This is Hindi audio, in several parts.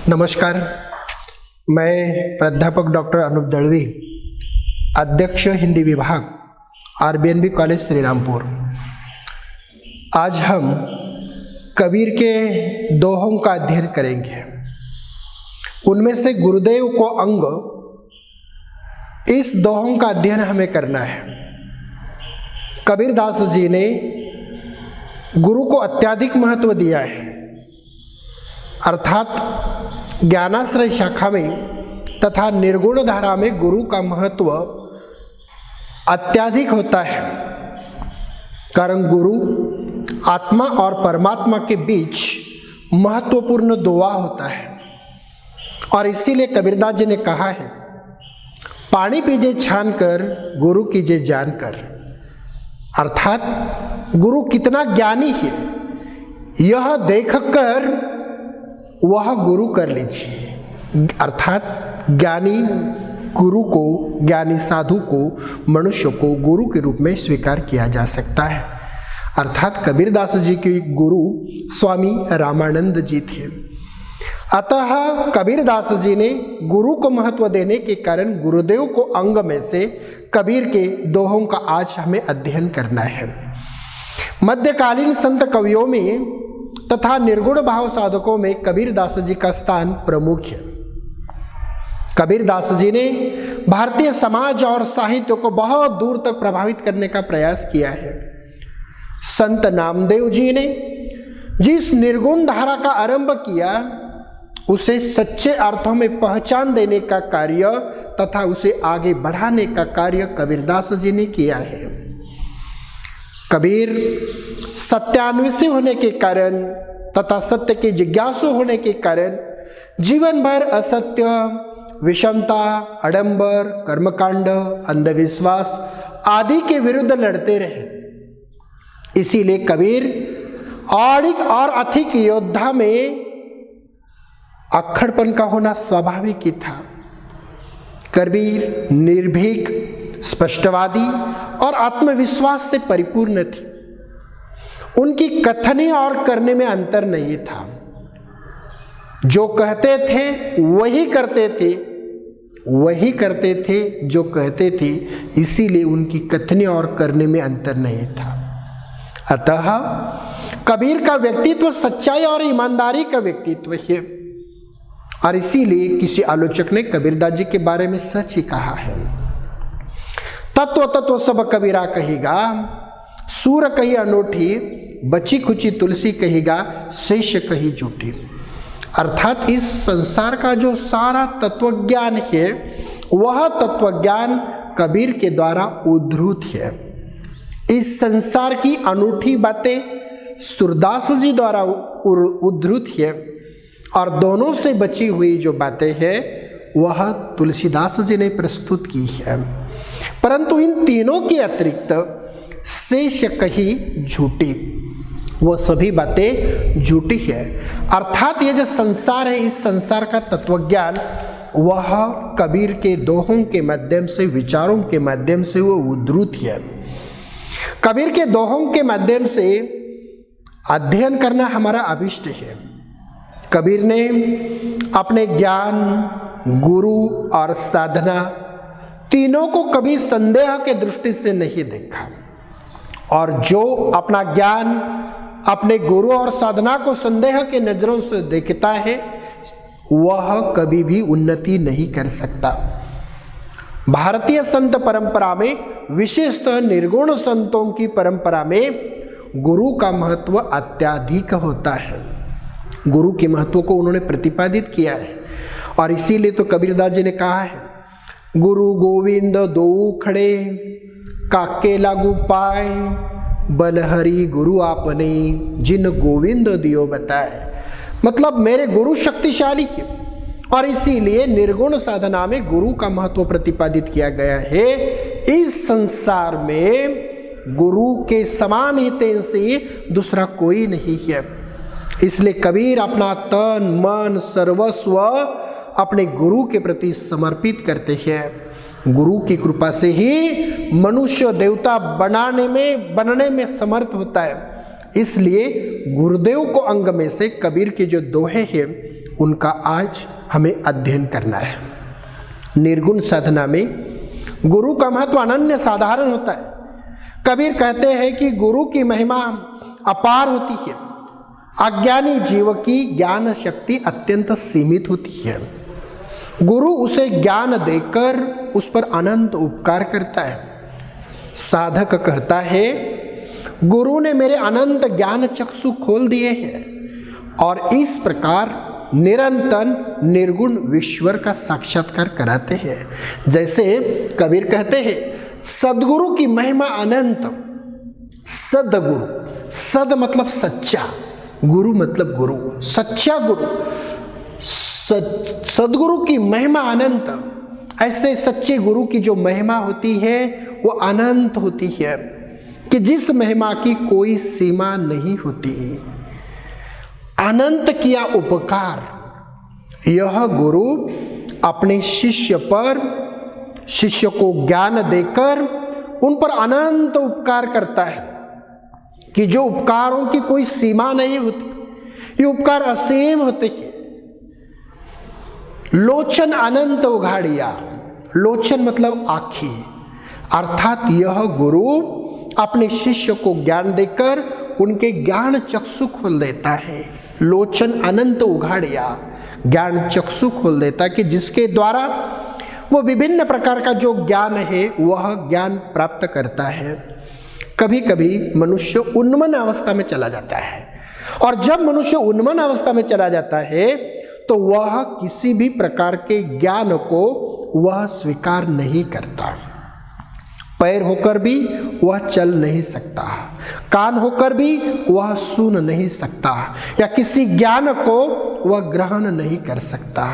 नमस्कार, मैं प्राध्यापक डॉक्टर अनूप दळवी, अध्यक्ष हिंदी विभाग आरबीएनबी कॉलेज श्रीरामपुर। आज हम कबीर के दोहों का अध्ययन करेंगे। उनमें से गुरुदेव को अंग, इस दोहों का अध्ययन हमें करना है। कबीरदास जी ने गुरु को अत्यधिक महत्व दिया है, अर्थात ज्ञानाश्रय शाखा में तथा निर्गुण धारा में गुरु का महत्व अत्यधिक होता है। कारण गुरु आत्मा और परमात्मा के बीच महत्वपूर्ण दुआ होता है, और इसीलिए कबीरदास जी ने कहा है, पानी पीजे छान कर गुरु कीजिए जान कर। अर्थात गुरु कितना ज्ञानी है यह देखकर वह गुरु कर लीजिए। अर्थात ज्ञानी गुरु को, ज्ञानी साधु को, मनुष्य को गुरु के रूप में स्वीकार किया जा सकता है। अर्थात कबीरदास जी के गुरु स्वामी रामानंद जी थे। अतः कबीरदास जी ने गुरु को महत्व देने के कारण गुरुदेव को अंग में से कबीर के दोहों का आज हमें अध्ययन करना है। मध्यकालीन संत कवियों में तथा निर्गुण भाव साधकों में कबीरदास जी का स्थान प्रमुख है। कबीरदास जी ने भारतीय समाज और साहित्य को बहुत दूर तक प्रभावित करने का प्रयास किया है। संत नामदेव जी ने जिस निर्गुण धारा का आरंभ किया, उसे सच्चे अर्थों में पहचान देने का कार्य तथा उसे आगे बढ़ाने का कार्य कबीरदास जी ने किया है। कबीर सत्यान्वेषी होने के कारण तथा सत्य के जिज्ञासु होने के कारण जीवन भर असत्य, विषमता, आडंबर, कर्मकांड, अंधविश्वास आदि के विरुद्ध लड़ते रहे। इसीलिए कबीर औरिक और अधिक योद्धा में अक्खड़पन का होना स्वाभाविक ही था। कबीर निर्भीक, स्पष्टवादी और आत्मविश्वास से परिपूर्ण थे। उनकी कथनी और करने में अंतर नहीं था। जो कहते थे वही करते थे, वही करते थे जो कहते थे। इसीलिए उनकी कथनी और करने में अंतर नहीं था। अतः कबीर का व्यक्तित्व सच्चाई और ईमानदारी का व्यक्तित्व है, और इसीलिए किसी आलोचक ने कबीरदास जी के बारे में सच ही कहा है। तत्व तत्व सब कबीरा कहेगा, सूर कही अनोठी, बची खुची तुलसी कहेगा, शेष कही झूठी। अर्थात इस संसार का जो सारा तत्वज्ञान है, वह तत्वज्ञान कबीर के द्वारा उद्धृत है। इस संसार की अनूठी बातें सूरदास जी द्वारा उद्धृत है, और दोनों से बची हुई जो बातें हैं वह तुलसीदास जी ने प्रस्तुत की है। परंतु इन तीनों के अतिरिक्त शेष कही झूठी, वह सभी बातें झूठी है। अर्थात ये जो संसार है, इस संसार का तत्वज्ञान वह कबीर के दोहों के माध्यम से, विचारों के माध्यम से वह उद्धृत है। कबीर के दोहों के माध्यम से अध्ययन करना हमारा अभिष्ट है। कबीर ने अपने ज्ञान, गुरु और साधना तीनों को कभी संदेह के दृष्टि से नहीं देखा, और जो अपना ज्ञान, अपने गुरु और साधना को संदेह के नजरों से देखता है, वह कभी भी उन्नति नहीं कर सकता। भारतीय संत परंपरा में, विशेषतः निर्गुण संतों की परंपरा में गुरु का महत्व अत्यधिक होता है। गुरु के महत्व को उन्होंने प्रतिपादित किया है, और इसीलिए तो कबीरदास जी ने कहा है, गुरु गोविंद दो खड़े, काके लागू पाए, बलहरी गुरु आपने, जिन गोविंद दियो बताए। मतलब मेरे गुरु शक्तिशाली है, और इसीलिए निर्गुण साधना में गुरु का महत्व प्रतिपादित किया गया है। इस संसार में गुरु के समान हितें से दूसरा कोई नहीं है। इसलिए कबीर अपना तन मन सर्वस्व अपने गुरु के प्रति समर्पित करते हैं। गुरु की कृपा से ही मनुष्य देवता बनने में समर्थ होता है। इसलिए गुरुदेव को अंग में से कबीर के जो दोहे हैं उनका आज हमें अध्ययन करना है। निर्गुण साधना में गुरु का महत्व अनन्य साधारण होता है। कबीर कहते हैं कि गुरु की महिमा अपार होती है। अज्ञानी जीव की ज्ञान शक्ति अत्यंत सीमित होती है। गुरु उसे ज्ञान देकर उस पर अनंत उपकार करता है। साधक कहता है, गुरु ने मेरे अनंत ज्ञान चक्षु खोल दिए हैं और इस प्रकार निरंतर निर्गुण ईश्वर का साक्षात्कार कराते हैं। जैसे कबीर कहते हैं, सदगुरु की महिमा अनंत। सदगुरु, सद मतलब सच्चा, गुरु मतलब गुरु, सच्चा गुरु। सदगुरु की महिमा अनंत। ऐसे सच्चे गुरु की जो महिमा होती है वो अनंत होती है कि जिस महिमा की कोई सीमा नहीं होती। अनंत किया उपकार यह गुरु अपने शिष्य को ज्ञान देकर उन पर अनंत उपकार करता है कि जो उपकारों की कोई सीमा नहीं होती। ये उपकार असीम होते हैं। लोचन अनंत उघाड़िया, लोचन मतलब आँखें, अर्थात यह गुरु अपने शिष्य को ज्ञान देकर उनके ज्ञान चक्षु खोल देता है। लोचन अनंत उघाड़िया, ज्ञान चक्षु खोल देता कि जिसके द्वारा वो विभिन्न प्रकार का जो ज्ञान है वह ज्ञान प्राप्त करता है। कभी कभी मनुष्य उन्मन अवस्था में चला जाता है और जब मनुष्य उन्मन अवस्था में चला जाता है तो वह किसी भी प्रकार के ज्ञान को वह स्वीकार नहीं करता। पैर होकर भी वह चल नहीं सकता, कान होकर भी वह सुन नहीं सकता या किसी ज्ञान को वह ग्रहण नहीं कर सकता।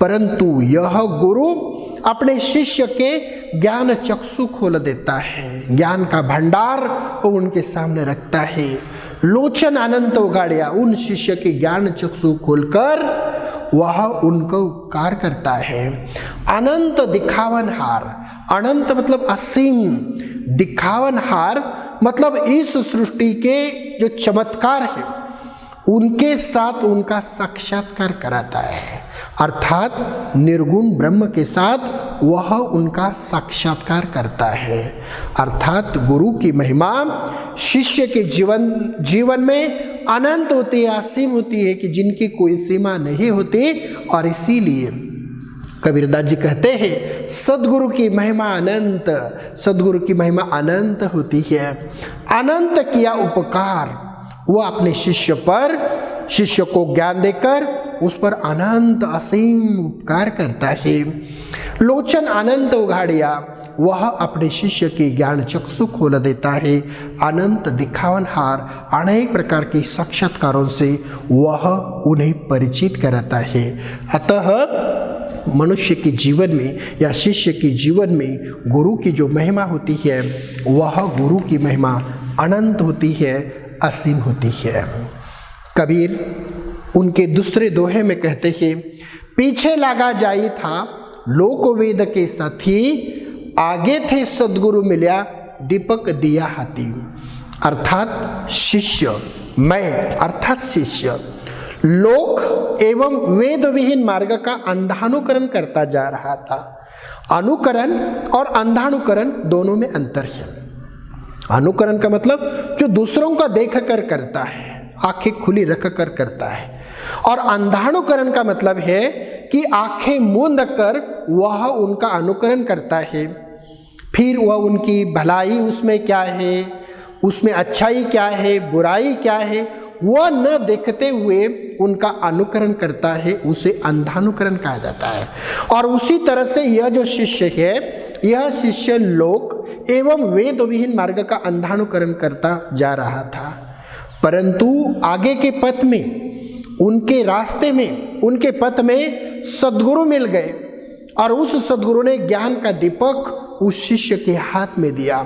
परंतु यह गुरु अपने शिष्य के ज्ञान चक्षु खोल देता है, ज्ञान का भंडार वो उनके सामने रखता है। लोचन अनंत उगाड़िया, उन शिष्य के ज्ञान चक्षु खोलकर वह उनको उपकार करता है। अनंत दिखावनहार, अनंत मतलब असीम, दिखावनहार मतलब इस सृष्टि के जो चमत्कार है उनके साथ उनका साक्षात्कार कराता है। अर्थात निर्गुण ब्रह्म के साथ वह उनका साक्षात्कार करता है। अर्थात गुरु की महिमा शिष्य के जीवन में अनंत होती है, असीम होती है कि जिनकी कोई सीमा नहीं होती। और इसीलिए कबीरदास जी कहते हैं, सदगुरु की महिमा अनंत, सदगुरु की महिमा अनंत होती है। अनंत किया उपकार, वह अपने शिष्य को ज्ञान देकर उस पर अनंत असीम उपकार करता है। लोचन अनंत उघाड़िया, वह अपने शिष्य के ज्ञान चक्षु खोल देता है। अनंत दिखावनहार, अनेक प्रकार के साक्षात्कारों से वह उन्हें परिचित कराता है। अतः मनुष्य के जीवन में या शिष्य के जीवन में गुरु की जो महिमा होती है वह गुरु की महिमा अनंत होती है, असीम होती है। कबीर उनके दूसरे दोहे में कहते हैं, पीछे लगा जाई था लोक वेद के साथी, आगे थे सदगुरु मिल्या दीपक दिया हाथी। अर्थात शिष्य, मैं अर्थात शिष्य लोक एवं वेद विहीन मार्ग का अंधानुकरण करता जा रहा था। अनुकरण और अंधानुकरण दोनों में अंतर है। अनुकरण का मतलब जो दूसरों का देख कर करता है, आंखें खुली रख कर करता है। और अंधानुकरण का मतलब है कि आंखें मूंद कर वह उनका अनुकरण करता है। फिर वह उनकी भलाई उसमें क्या है, उसमें अच्छाई क्या है, बुराई क्या है, वह न देखते हुए उनका अनुकरण करता है, उसे अंधानुकरण कहा जाता है। और उसी तरह से यह जो शिष्य है, यह शिष्य लोक एवं वेद विहीन मार्ग का अंधानुकरण करता जा रहा था। परंतु आगे के पथ में, उनके रास्ते में, उनके पथ में सद्गुरु मिल गए और उस सद्गुरु ने ज्ञान का दीपक उस शिष्य के हाथ में दिया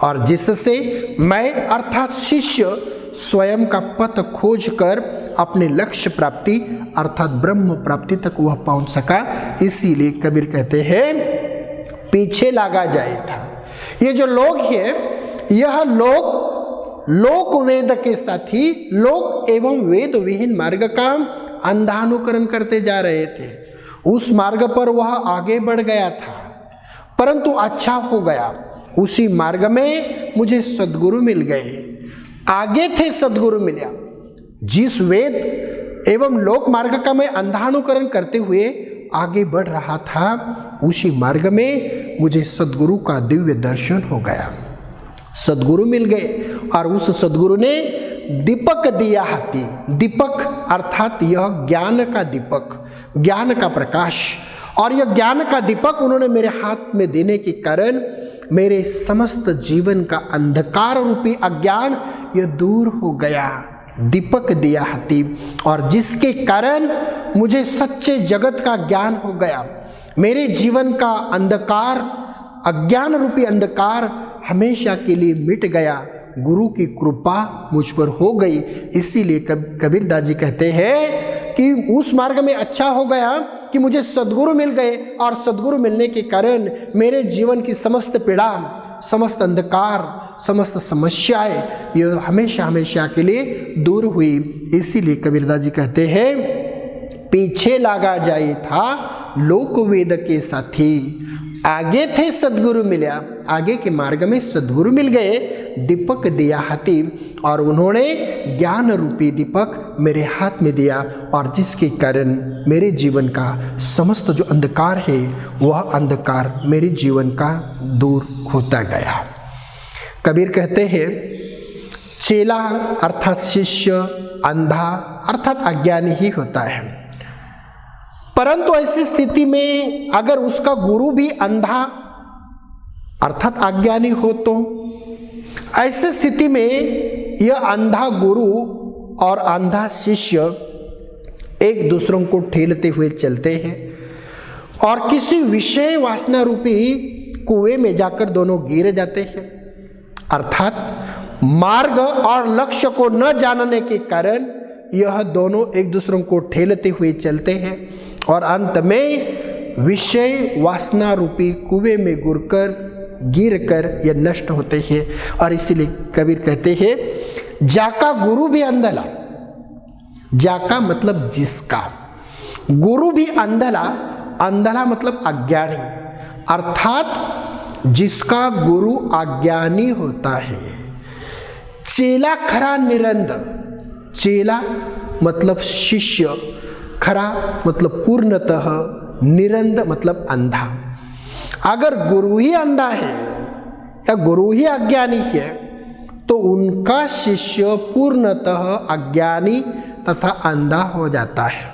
और जिससे मैं अर्थात शिष्य स्वयं का पथ खोज कर अपने लक्ष्य प्राप्ति अर्थात ब्रह्म प्राप्ति तक वह पहुंच सका। इसीलिए कबीर कहते हैं, पीछे लगा जाए था। ये जो लोग है, यह लोग लोक वेद के साथी लोक एवं वेद विहीन मार्ग का अंधानुकरण करते जा रहे थे। उस मार्ग पर वह आगे बढ़ गया था, परंतु अच्छा हो गया, उसी मार्ग में मुझे सद्गुरु मिल गए। आगे थे सद्गुरु मिला। जिस वेद एवं लोक मार्ग का मैं अंधानुकरण करते हुए आगे बढ़ रहा था, उसी मार्ग में मुझे सद्गुरु का दिव्य दर्शन हो गया। सद्गुरु मिल गए और उस सद्गुरु ने दीपक दिया हाथी। दीपक अर्थात यह ज्ञान का दीपक, ज्ञान का प्रकाश, और यह ज्ञान का दीपक उन्होंने मेरे हाथ में देने के कारण मेरे समस्त जीवन का अंधकार रूपी अज्ञान यह दूर हो गया। दीपक दिया हाथी, और जिसके कारण मुझे सच्चे जगत का ज्ञान हो गया। मेरे जीवन का अंधकार, अज्ञान रूपी अंधकार हमेशा के लिए मिट गया। गुरु की कृपा मुझ पर हो गई। इसीलिए कबीरदास जी कहते हैं कि उस मार्ग में अच्छा हो गया कि मुझे सद्गुरु मिल गए, और सद्गुरु मिलने के कारण मेरे जीवन की समस्त पीड़ा, समस्त अंधकार, समस्त समस्याएं यह हमेशा हमेशा के लिए दूर हुई। इसीलिए कबीरदास जी कहते हैं, पीछे लागा जाए था लोक वेद के साथी, आगे थे सद्गुरु मिला। आगे के मार्ग में सद्गुरु मिल गए, दीपक दिया हाथी, और उन्होंने ज्ञान रूपी दीपक मेरे हाथ में दिया, और जिसके कारण मेरे जीवन का समस्त जो अंधकार है वह अंधकार मेरे जीवन का दूर होता गया। कबीर कहते हैं, चेला अर्थात शिष्य अंधा अर्थात अज्ञानी ही होता है, परंतु ऐसी स्थिति में अगर उसका गुरु भी अंधा अर्थात अज्ञानी हो तो ऐसी स्थिति में यह अंधा गुरु और अंधा शिष्य एक दूसरों को ठेलते हुए चलते हैं और किसी विषय वासना रूपी कुएं में जाकर दोनों गिर जाते हैं। अर्थात मार्ग और लक्ष्य को न जानने के कारण यह दोनों एक दूसरों को ठेलते हुए चलते हैं और अंत में विषय वासना रूपी कुएं में गिरकर यह नष्ट होते हैं। और इसीलिए कबीर कहते हैं, जाका गुरु भी अंधला, जाका मतलब जिसका, गुरु भी अंधला, अंधला मतलब अज्ञानी, अर्थात जिसका गुरु अज्ञानी होता है। चेला खरा निरंद, चेला मतलब शिष्य, खरा मतलब पूर्णतः, निरंद मतलब अंधा। अगर गुरु ही अंधा है या गुरु ही अज्ञानी है तो उनका शिष्य पूर्णतः अज्ञानी तथा अंधा हो जाता है।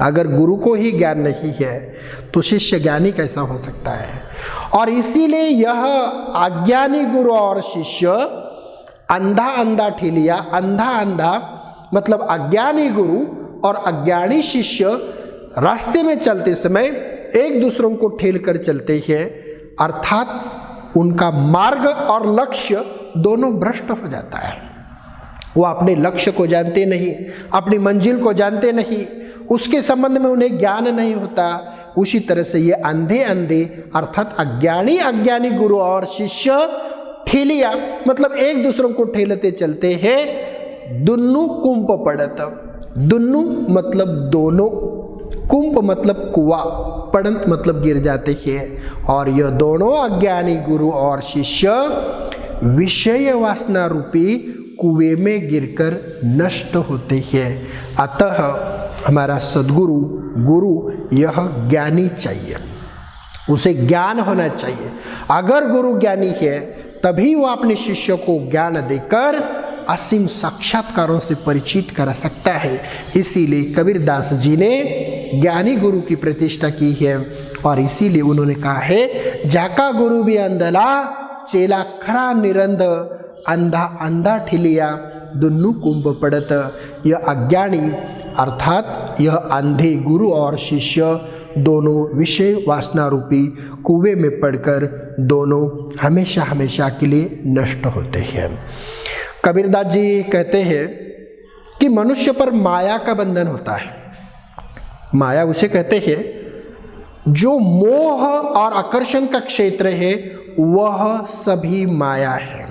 अगर गुरु को ही ज्ञान नहीं है तो शिष्य ज्ञानी कैसा हो सकता है। और इसीलिए यह अज्ञानी गुरु और शिष्य अंधा अंधा ठेलिया, अंधा अंधा मतलब अज्ञानी गुरु और अज्ञानी शिष्य रास्ते में चलते समय एक दूसरों को ठेल कर चलते हैं, अर्थात उनका मार्ग और लक्ष्य दोनों भ्रष्ट हो जाता है। वो अपने लक्ष्य को जानते नहीं, अपनी मंजिल को जानते नहीं, उसके संबंध में उन्हें ज्ञान नहीं होता। उसी तरह से ये अंधे अंधे अर्थात अज्ञानी अज्ञानी गुरु और शिष्य ठेलिया मतलब एक दूसरों को ठेलते चलते हैं। दुन्नु कुंभ पड़त, दुन्नु मतलब दोनों, कुंभ मतलब कुआ, पड़ंत मतलब गिर जाते हैं। और यह दोनों अज्ञानी गुरु और शिष्य विषय वासना रूपी कुएं में गिरकर नष्ट होते हैं। अतः हमारा सद्गुरु गुरु यह ज्ञानी चाहिए, उसे ज्ञान होना चाहिए। अगर गुरु ज्ञानी है तभी वो अपने शिष्य को ज्ञान देकर असीम साक्षात्कारों से परिचित करा सकता है। इसीलिए कबीरदास जी ने ज्ञानी गुरु की प्रतिष्ठा की है और इसीलिए उन्होंने कहा है, जाका गुरु भी अंधला, चेला खरा निरंद, अंधा अंधा ठिलिया, दुन्नु कुंभ पड़त। यह अज्ञानी अर्थात यह अंधे गुरु और शिष्य दोनों विषय वासना रूपी कुएं में पड़कर दोनों हमेशा हमेशा के लिए नष्ट होते हैं। कबीरदास जी कहते हैं कि मनुष्य पर माया का बंधन होता है। माया उसे कहते हैं जो मोह और आकर्षण का क्षेत्र है, वह सभी माया है।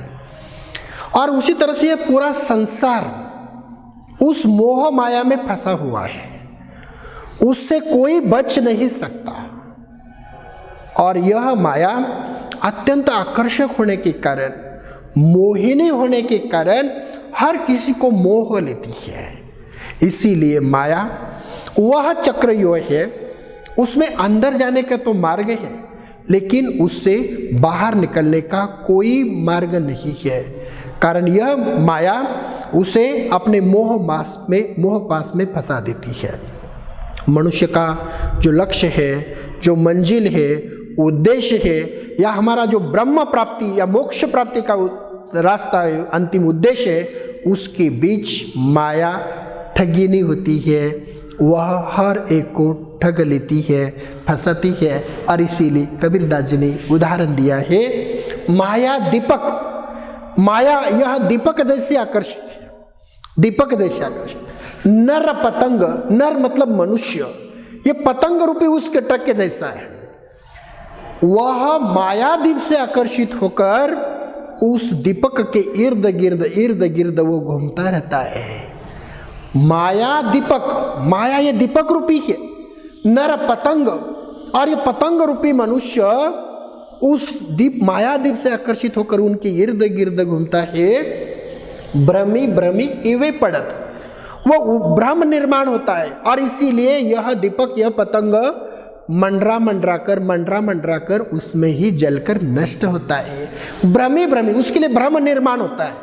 और उसी तरह से यह पूरा संसार उस मोह माया में फंसा हुआ है, उससे कोई बच नहीं सकता। और यह माया अत्यंत आकर्षक होने के कारण, मोहिनी होने के कारण हर किसी को मोह लेती है। इसीलिए माया वह चक्रव्यूह है, उसमें अंदर जाने का तो मार्ग है, लेकिन उससे बाहर निकलने का कोई मार्ग नहीं है। कारण यह माया उसे अपने मोह पास में फंसा देती है। मनुष्य का जो लक्ष्य है, जो मंजिल है, उद्देश्य है, या हमारा जो ब्रह्म प्राप्ति या मोक्ष प्राप्ति का रास्ता है, अंतिम उद्देश्य है, उसके बीच माया ठगिनी होती है। वह हर एक को ठग लेती है, फंसाती है। और इसीलिए कबीरदास जी ने उदाहरण दिया है, माया दीपक। माया यह दीपक जैसे आकर्षक है, दीपक जैसे आकर्षक। नर पतंग, नर मतलब मनुष्य, ये पतंग रूपी उसके टक्के जैसा है। वह मायादीप से आकर्षित होकर उस दीपक के इर्द गिर्द वो घूमता रहता है। माया दीपक, माया ये दीपक रूपी है, नर पतंग, और ये पतंग रूपी मनुष्य उस मायादीप से आकर्षित होकर उनके इर्द गिर्द घूमता है। भ्रमी इवे पड़त, वो भ्रम निर्माण होता है। और इसीलिए यह दीपक, यह पतंग मंडरा कर उसमें ही जलकर नष्ट होता है। भ्रमी उसके लिए भ्रम निर्माण होता है।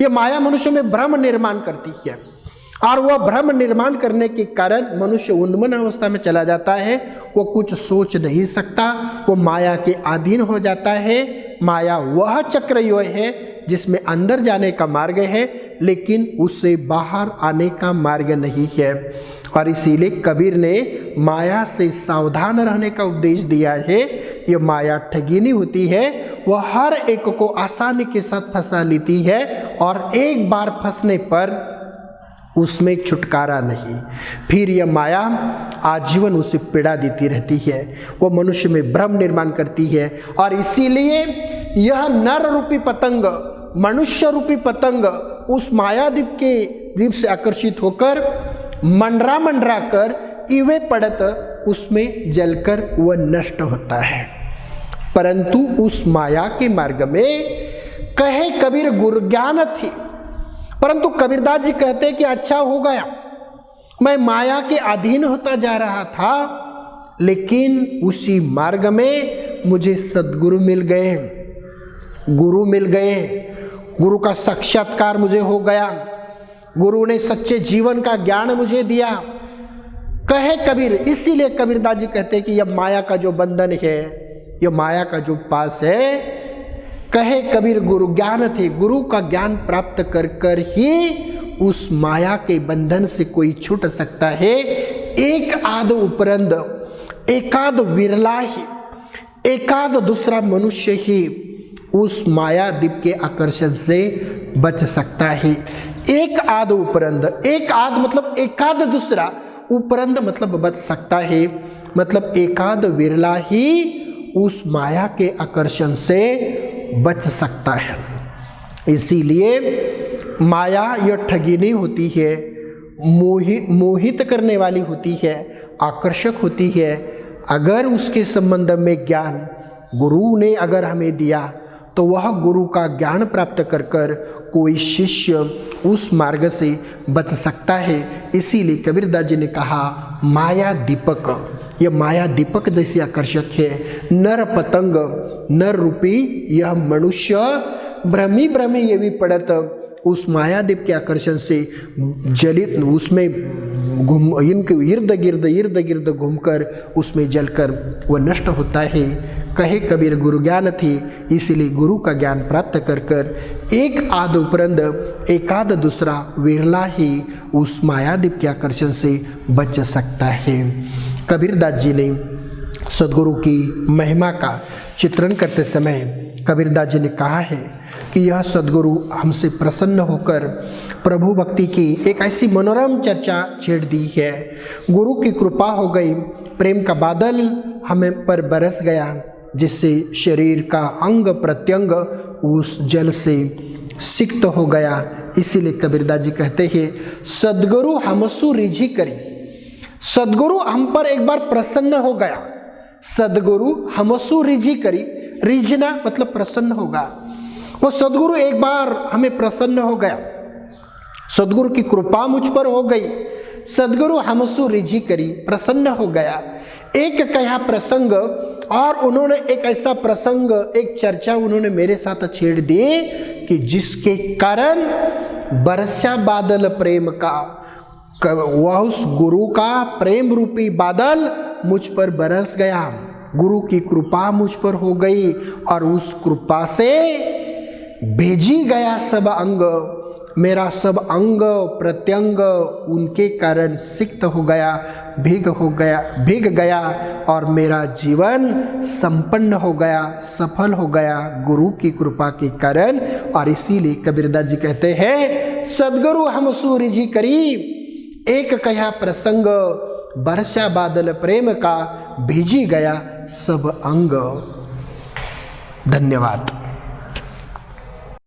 यह माया मनुष्य में भ्रम निर्माण करती है, और वह भ्रम निर्माण करने के कारण मनुष्य उन्मन अवस्था में चला जाता है। वो कुछ सोच नहीं सकता, वो माया के अधीन हो जाता है। माया वह चक्रव्यूह है जिसमें अंदर जाने का मार्ग है, लेकिन उससे बाहर आने का मार्ग नहीं है। और इसीलिए कबीर ने माया से सावधान रहने का उपदेश दिया है। ये माया ठगिनी होती है, वह हर एक को आसानी के साथ फंसा लेती है, और एक बार फंसने पर उसमें छुटकारा नहीं। फिर यह माया आजीवन उसे पीड़ा देती रहती है, वो मनुष्य में भ्रम निर्माण करती है। और इसीलिए यह नर रूपी पतंग, मनुष्य रूपी पतंग उस मायादीप के दीप से आकर्षित होकर मंडरा कर इवे पड़त उसमें जलकर वह नष्ट होता है। परंतु उस माया के मार्ग में कहे कबीर गुरु ज्ञान थी, परंतु कबीरदास जी कहते कि अच्छा हो गया, मैं माया के अधीन होता जा रहा था, लेकिन उसी मार्ग में मुझे सद्गुरु मिल गए, गुरु मिल गए, गुरु का साक्षात्कार मुझे हो गया, गुरु ने सच्चे जीवन का ज्ञान मुझे दिया। कहे कबीर, इसीलिए कबीरदास जी कहते हैं कि यह माया का जो बंधन है, यह माया का जो पास है, कहे कबीर गुरु ज्ञान थे, गुरु का ज्ञान प्राप्त कर कर ही उस माया के बंधन से कोई छूट सकता है। एक आध उपरंद, एकाध विरला ही, एकाध दूसरा मनुष्य ही उस माया दीप के आकर्षण से बच सकता है। एक आध उपरंद, एक आध मतलब एकाध दूसरा, उपरंद मतलब बच सकता है, मतलब एकाध विरला ही उस माया के आकर्षण से बच सकता है। इसीलिए माया यह ठगिनी होती है, मोहित करने वाली होती है, आकर्षक होती है। अगर उसके संबंध में ज्ञान गुरु ने अगर हमें दिया, तो वह गुरु का ज्ञान प्राप्त कर कर कोई शिष्य उस मार्ग से बच सकता है। इसीलिए कबीरदास जी ने कहा माया दीपक, यह माया दीपक जैसी आकर्षक है। नर पतंग, नर रूपी यह मनुष्य भ्रमी ये भी पड़त उस मायादीप के आकर्षण से जलित, उसमें इनके इर्द गिर्द घूमकर उसमें जलकर वह नष्ट होता है। कहे कबीर गुरु ज्ञान थी, इसीलिए गुरु का ज्ञान प्राप्त कर कर एक आध उपरंद एकाध दूसरा विरला ही उस मायादीप के आकर्षण से बच सकता है। कबीरदास जी ने सद्गुरु की महिमा का चित्रण करते समय कबीरदास जी ने कहा है कि यह सद्गुरु हमसे प्रसन्न होकर प्रभु भक्ति की एक ऐसी मनोरम चर्चा छेड़ दी है। गुरु की कृपा हो गई, प्रेम का बादल हमें पर बरस गया, जिससे शरीर का अंग प्रत्यंग उस जल से सिक्त हो गया। इसीलिए कबीरदास जी कहते हैं सदगुरु हमसु रिझी करी। सदगुरु हम पर एक बार प्रसन्न हो गया। सदगुरु हमसु रिझी करी, रिझना मतलब प्रसन्न होगा। वो सदगुरु एक बार हमें प्रसन्न हो गया, सदगुरु की कृपा मुझ पर हो गई। सदगुरु हमसु रिझी करी, प्रसन्न हो गया। एक कहा प्रसंग, और उन्होंने एक ऐसा प्रसंग, एक चर्चा उन्होंने मेरे साथ छेड़ दी कि जिसके कारण बरसा बादल प्रेम का, वह उस गुरु का प्रेम रूपी बादल मुझ पर बरस गया। गुरु की कृपा मुझ पर हो गई और उस कृपा से भेजी गया सब अंग, मेरा सब अंग प्रत्यंग उनके कारण सिक्त हो गया, भीग गया और मेरा जीवन संपन्न हो गया, सफल हो गया गुरु की कृपा के कारण। और इसीलिए कबीरदास जी कहते हैं सदगुरु हमसु रिझी करी, एक कहा प्रसंग, बरसा बादल प्रेम का, भेजी गया सब अंग। धन्यवाद।